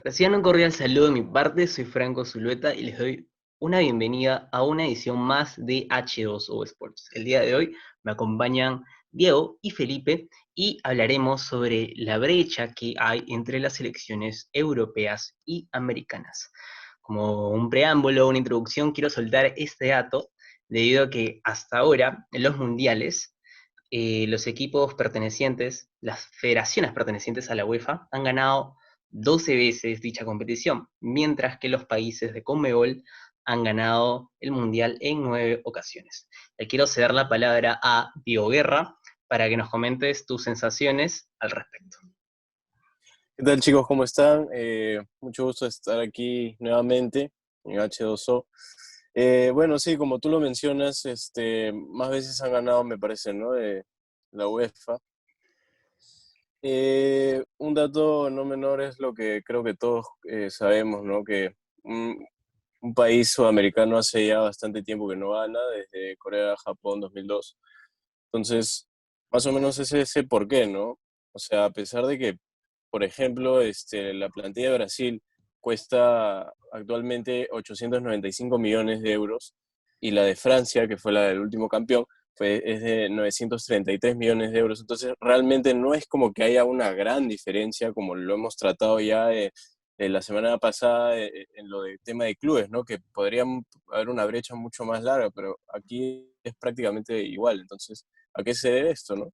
Reciban un cordial saludo de mi parte, soy Franco Zulueta y les doy una bienvenida a una edición más de H2O Sports. El día de hoy me acompañan Diego y Felipe y hablaremos sobre la brecha que hay entre las selecciones europeas y americanas. Como un preámbulo, una introducción, quiero soltar este dato debido a que hasta ahora en los mundiales los equipos pertenecientes, las federaciones pertenecientes a la UEFA, han ganado 12 veces dicha competición, mientras que los países de Conmebol han ganado el Mundial en 9 ocasiones. Le quiero ceder la palabra a Diego Guerra para que nos comentes tus sensaciones al respecto. ¿Qué tal, chicos? ¿Cómo están? Mucho gusto estar aquí nuevamente en H2O. Bueno, sí, como tú lo mencionas, más veces han ganado, me parece, ¿no? De la UEFA. Un dato no menor es lo que creo que todos sabemos, ¿no? Que un país sudamericano hace ya bastante tiempo que no gana, desde Corea-Japón 2002. Entonces, más o menos es ese por qué, ¿no? O sea, a pesar de que, por ejemplo, la plantilla de Brasil cuesta actualmente 895 millones de euros y la de Francia, que fue la del último campeón, es de 933 millones de euros. Entonces, realmente no es como que haya una gran diferencia, como lo hemos tratado ya la semana pasada en lo del tema de clubes, ¿no? Que podría haber una brecha mucho más larga, pero aquí es prácticamente igual. Entonces, ¿a qué se debe esto, no?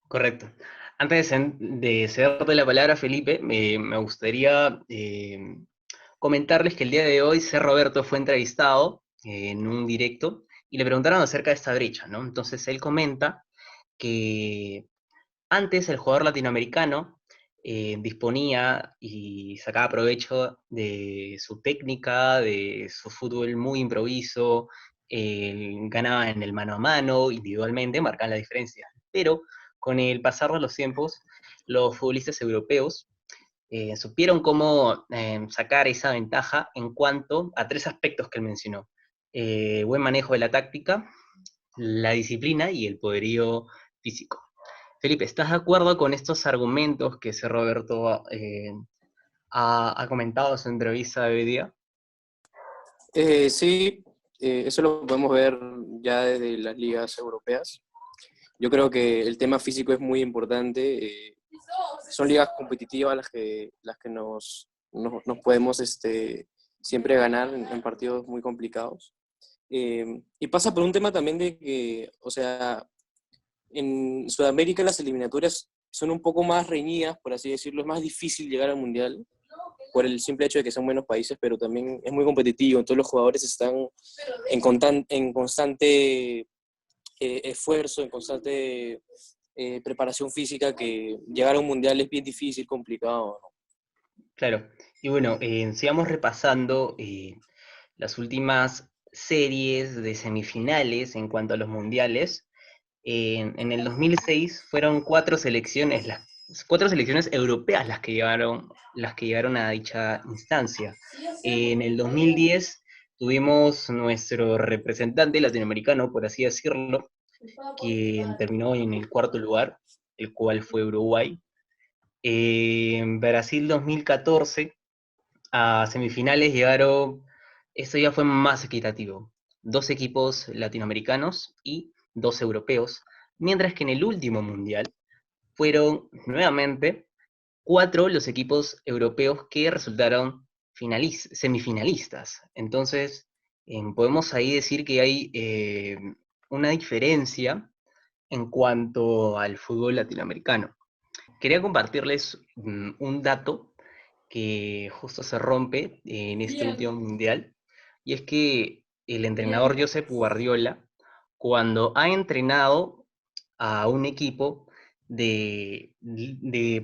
Correcto. Antes de cederte la palabra, Felipe, me gustaría comentarles que el día de hoy C. Roberto fue entrevistado en un directo y le preguntaron acerca de esta brecha, ¿no? Entonces él comenta que antes el jugador latinoamericano disponía y sacaba provecho de su técnica, de su fútbol muy improviso, ganaba en el mano a mano, individualmente, marcaban la diferencia. Pero con el pasar de los tiempos, los futbolistas europeos supieron cómo sacar esa ventaja en cuanto a tres aspectos que él mencionó. Buen manejo de la táctica, la disciplina y el poderío físico. Felipe, ¿estás de acuerdo con estos argumentos que ese Roberto ha comentado en su entrevista de hoy día? Sí, eso lo podemos ver ya desde las ligas europeas. Yo creo que el tema físico es muy importante. Son ligas competitivas las que nos podemos siempre ganar en partidos muy complicados. Y pasa por un tema también de que, o sea, en Sudamérica las eliminatorias son un poco más reñidas, por así decirlo. Es más difícil llegar al Mundial por el simple hecho de que son buenos países, pero también es muy competitivo. Todos los jugadores están en constante esfuerzo, en constante preparación física, que llegar a un mundial es bien difícil, complicado, ¿no? Claro. Y bueno, sigamos repasando las últimas series de semifinales en cuanto a los mundiales. En el 2006 fueron cuatro selecciones europeas las que llegaron a dicha instancia. En el 2010 tuvimos nuestro representante latinoamericano, por así decirlo, que terminó en el cuarto lugar, el cual fue Uruguay. En Brasil 2014 a semifinales llegaron, esto ya fue más equitativo, dos equipos latinoamericanos y dos europeos, mientras que en el último mundial fueron nuevamente cuatro los equipos europeos que resultaron semifinalistas. Entonces, podemos ahí decir que hay una diferencia en cuanto al fútbol latinoamericano. Quería compartirles un dato que justo se rompe en este último mundial, y es que el entrenador Josep Guardiola, cuando ha entrenado a un equipo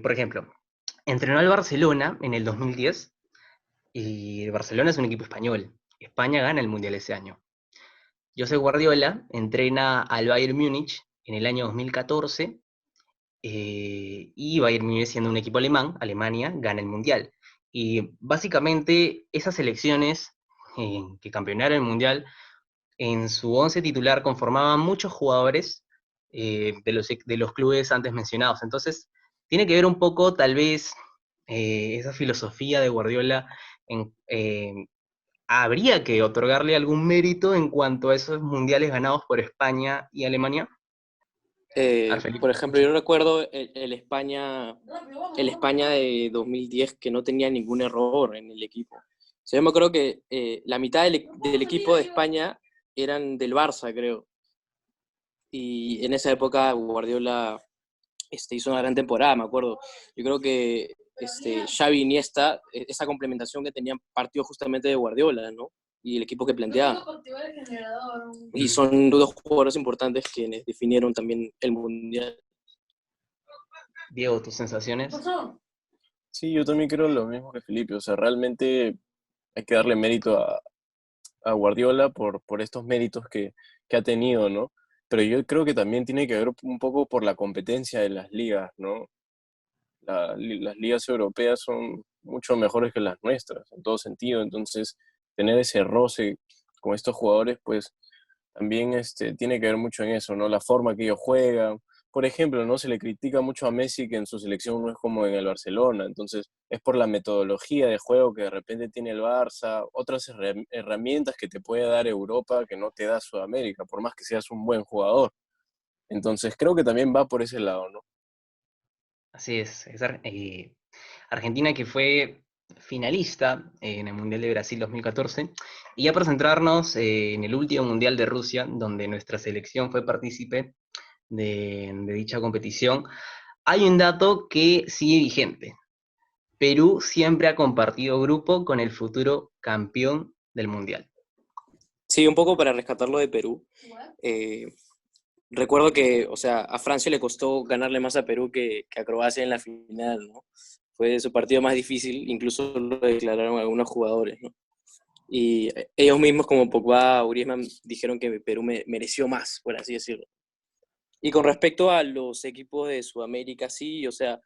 por ejemplo, entrenó al Barcelona en el 2010, y el Barcelona es un equipo español. España gana el mundial ese año. Josep Guardiola entrena al Bayern Múnich en el año 2014, y Bayern Múnich, siendo un equipo alemán, Alemania gana el Mundial. Y básicamente esas selecciones que campeonaron el Mundial, en su once titular conformaban muchos jugadores de los clubes antes mencionados. Entonces, tiene que ver un poco tal vez esa filosofía de Guardiola, ¿habría que otorgarle algún mérito en cuanto a esos mundiales ganados por España y Alemania? Por Felipe, te ejemplo, escucho. yo recuerdo el España de 2010 que no tenía ningún error en el equipo. O sea, yo me acuerdo que la mitad del equipo de España eran del Barça, creo. Y en esa época Guardiola hizo una gran temporada, me acuerdo. Yo creo que Xavi y Iniesta, esa complementación que tenían partido justamente de Guardiola, ¿no? Y el equipo que planteaba. Y Mm. son dos jugadores importantes quienes definieron también el Mundial. Diego, ¿tus sensaciones? Sí, yo también creo lo mismo que Felipe, o sea, realmente hay que darle mérito a Guardiola por estos méritos que ha tenido, ¿no? Pero yo creo que también tiene que ver un poco por la competencia de las ligas, ¿no? Las ligas europeas son mucho mejores que las nuestras, en todo sentido, entonces tener ese roce con estos jugadores, pues también tiene que ver mucho en eso, ¿no? La forma que ellos juegan. Por ejemplo, ¿no? Se le critica mucho a Messi que en su selección no es como en el Barcelona, entonces es por la metodología de juego que de repente tiene el Barça, otras herramientas que te puede dar Europa que no te da Sudamérica, por más que seas un buen jugador. Entonces creo que también va por ese lado, ¿no? Así es Argentina que fue finalista en el Mundial de Brasil 2014. Y ya para centrarnos en el último Mundial de Rusia, donde nuestra selección fue partícipe de dicha competición, hay un dato que sigue vigente. Perú siempre ha compartido grupo con el futuro campeón del Mundial. Sí, un poco para rescatarlo de Perú. Eh, Recuerdo que, o sea, a Francia le costó ganarle más a Perú que a Croacia en la final, ¿no? Fue su partido más difícil, incluso lo declararon algunos jugadores, ¿no? Y ellos mismos, como Pogba o Griezmann, dijeron que Perú mereció más, por así decirlo. Y con respecto a los equipos de Sudamérica, sí, o sea,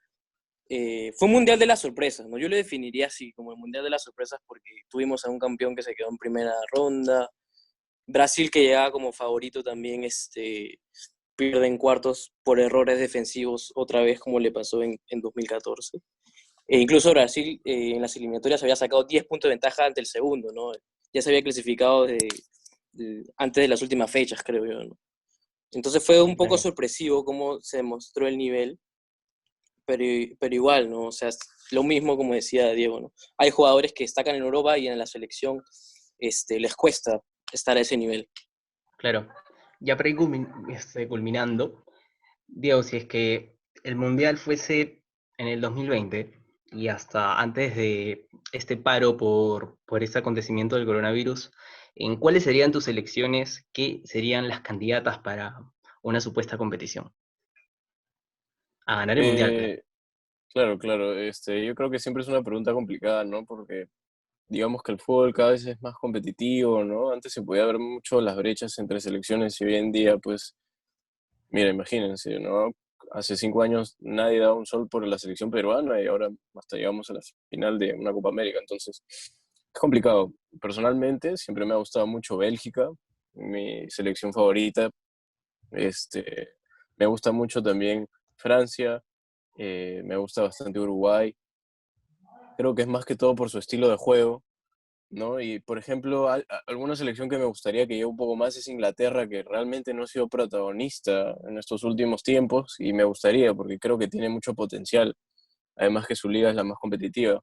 fue un mundial de las sorpresas, ¿no? Yo lo definiría así, como el mundial de las sorpresas, porque tuvimos a un campeón que se quedó en primera ronda, Brasil que llegaba como favorito también, pierde en cuartos por errores defensivos otra vez, como le pasó en 2014. E incluso Brasil en las eliminatorias había sacado 10 puntos de ventaja ante el segundo, ¿no? Ya se había clasificado antes de las últimas fechas, creo yo, ¿no? Entonces fue un poco Claro. sorpresivo cómo se mostró el nivel, pero igual, ¿no? O sea, es lo mismo como decía Diego, ¿no? Hay jugadores que destacan en Europa y en la selección les cuesta estar a ese nivel. Claro. Ya para ir culminando, Diego, si es que el Mundial fuese en el 2020 y hasta antes de este paro por este acontecimiento del coronavirus, ¿en cuáles serían tus elecciones que serían las candidatas para una supuesta competición? A ganar el Mundial, claro. Eh, claro, claro, yo creo que siempre es una pregunta complicada, ¿no? Porque digamos que el fútbol cada vez es más competitivo, ¿no? Antes se podía ver mucho las brechas entre selecciones y hoy en día, pues, mira, imagínense, ¿no? Hace 5 años nadie daba un sol por la selección peruana y ahora hasta llegamos a la final de una Copa América, entonces es complicado. Personalmente siempre me ha gustado mucho Bélgica, mi selección favorita. Me gusta mucho también Francia, me gusta bastante Uruguay. Creo que es más que todo por su estilo de juego, ¿no? Y, por ejemplo, alguna selección que me gustaría que lleve un poco más es Inglaterra, que realmente no ha sido protagonista en estos últimos tiempos, y me gustaría, porque creo que tiene mucho potencial, además que su liga es la más competitiva.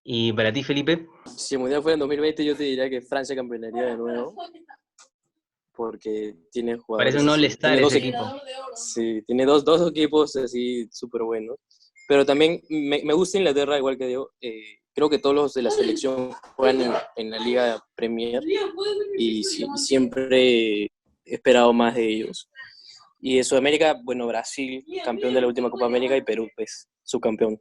Y para ti, Felipe, Si el Mundial fuera en 2020, yo te diría que Francia campeonaría de nuevo, porque tiene parece jugadores un así. all-star ese equipo. Sí, tiene dos equipos así súper buenos. Pero también me gusta Inglaterra, igual que digo. Creo que todos los de la selección juegan en la Liga Premier y siempre he esperado más de ellos. Y de Sudamérica, bueno, Brasil, campeón de la última Copa América, y Perú, pues, subcampeón.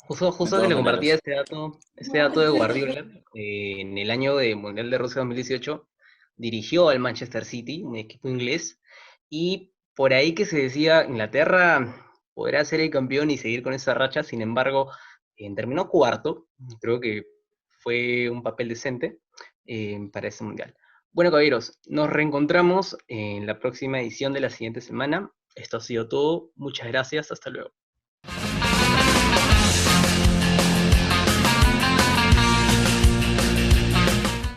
De Justo que todas le compartía maneras. este dato de Guardiola, en el año de Mundial de Rusia 2018, dirigió al Manchester City, un equipo inglés, y por ahí que se decía, Inglaterra podrá ser el campeón y seguir con esa racha, sin embargo, terminó cuarto, creo que fue un papel decente para ese Mundial. Bueno, caballeros, nos reencontramos en la próxima edición de la siguiente semana. Esto ha sido todo, muchas gracias, hasta luego.